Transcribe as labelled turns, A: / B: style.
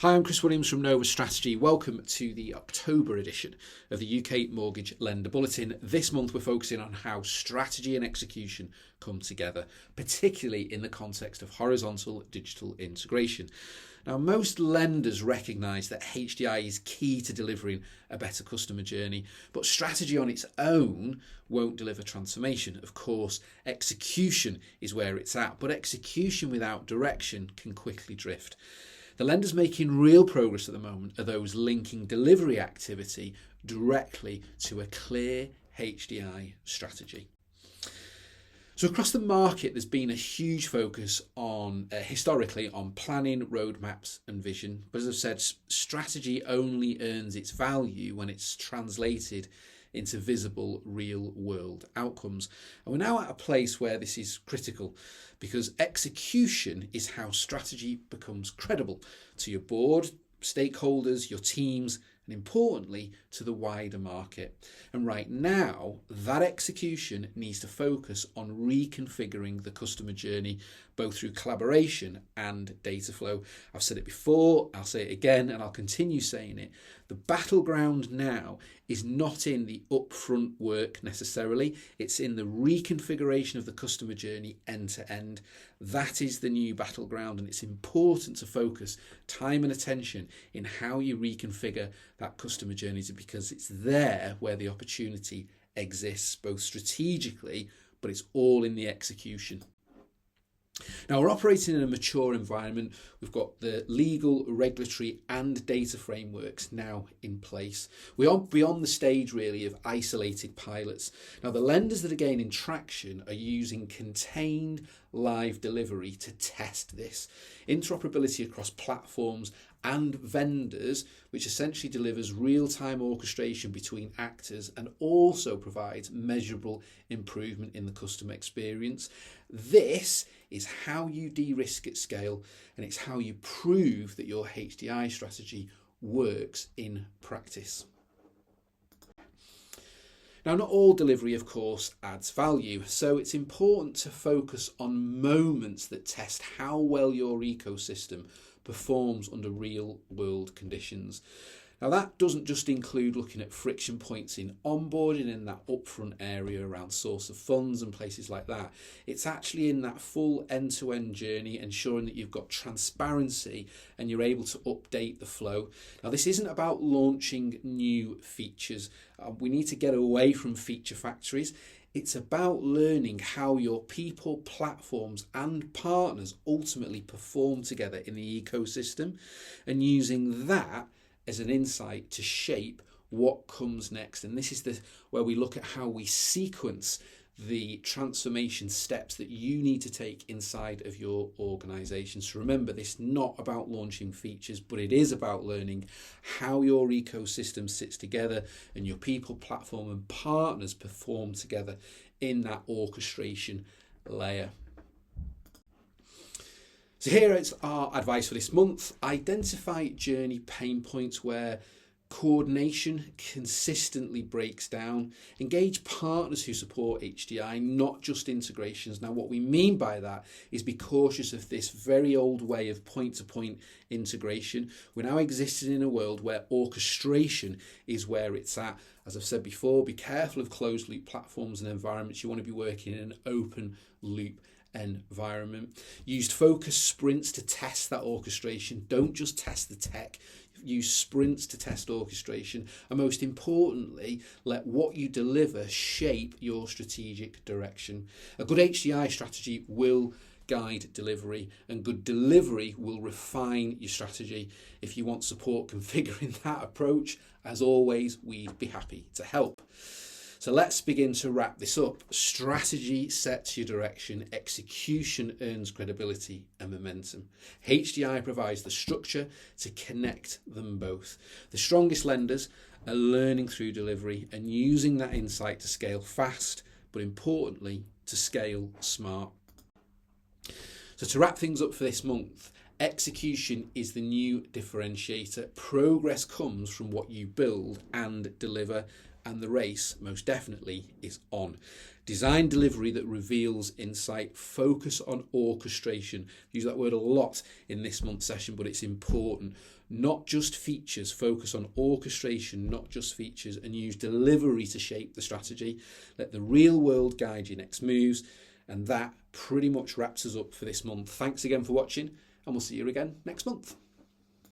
A: Hi, I'm Chris Williams from Nova Strategy. Welcome to the October edition of the UK Mortgage Lender Bulletin. This month we're focusing on how strategy and execution come together, particularly in the context of horizontal digital integration. Now, most lenders recognise that HDI is key to delivering a better customer journey, but strategy on its own won't deliver transformation. Of course, execution is where it's at, but execution without direction can quickly drift. The lenders making real progress at the moment are those linking delivery activity directly to a clear HDI strategy. So across the market, there's been a huge focus on, historically, on planning, roadmaps and vision. But as I've said, strategy only earns its value when it's translated into visible real world outcomes. And we're now at a place where this is critical because execution is how strategy becomes credible to your board, stakeholders, your teams, and importantly, to the wider market. And right now, that execution needs to focus on reconfiguring the customer journey, both through collaboration and data flow. I've said it before, I'll say it again, and I'll continue saying it. The battleground now is not in the upfront work necessarily, it's in the reconfiguration of the customer journey end to end. That is the new battleground, and it's important to focus time and attention in how you reconfigure that customer journey, because it's there where the opportunity exists, both strategically, but it's all in the execution. Now, we're operating in a mature environment. We've got the legal, regulatory and data frameworks now in place. We are beyond the stage really of isolated pilots. Now, the lenders that are gaining traction are using contained live delivery to test this. Interoperability across platforms and vendors, which essentially delivers real-time orchestration between actors and also provides measurable improvement in the customer experience. This is how you de-risk at scale, and it's how you prove that your HDI strategy works in practice. Now, not all delivery, of course, adds value, so it's important to focus on moments that test how well your ecosystem performs under real world conditions. Now, that doesn't just include looking at friction points in onboarding in that upfront area around source of funds and places like that. It's actually in that full end-to-end journey, ensuring that you've got transparency and you're able to update the flow. Now, this isn't about launching new features. We need to get away from feature factories. It's about learning how your people, platforms and partners ultimately perform together in the ecosystem and using that as an insight to shape what comes next. And this is where we look at how we sequence the transformation steps that you need to take inside of your organisation. So remember, this is not about launching features, but it is about learning how your ecosystem sits together and your people, platform and partners perform together in that orchestration layer. So here is our advice for this month. Identify journey pain points where coordination consistently breaks down. Engage partners who support HDI, not just integrations. Now, what we mean by that is be cautious of this very old way of point-to-point integration. We're now existing in a world where orchestration is where it's at. As I've said before, be careful of closed loop platforms and environments. You want to be working in an open loop environment. Used focus sprints to test that orchestration. Don't just test the tech. Use sprints to test orchestration. And most importantly, let what you deliver shape your strategic direction. A good HDI strategy will guide delivery, and good delivery will refine your strategy. If you want support configuring that approach, as always, we'd be happy to help. So let's begin to wrap this up. Strategy sets your direction, execution earns credibility and momentum. HDI provides the structure to connect them both. The strongest lenders are learning through delivery and using that insight to scale fast, but importantly, to scale smart. So to wrap things up for this month, execution is the new differentiator. Progress comes from what you build and deliver, and the race most definitely is on. Design delivery that reveals insight. Focus on orchestration. Use that word a lot in this month's session, but it's important. Not just features. Focus on orchestration, not just features, and use delivery to shape the strategy. Let the real world guide your next moves. And that pretty much wraps us up for this month. Thanks again for watching, and we'll see you again next month.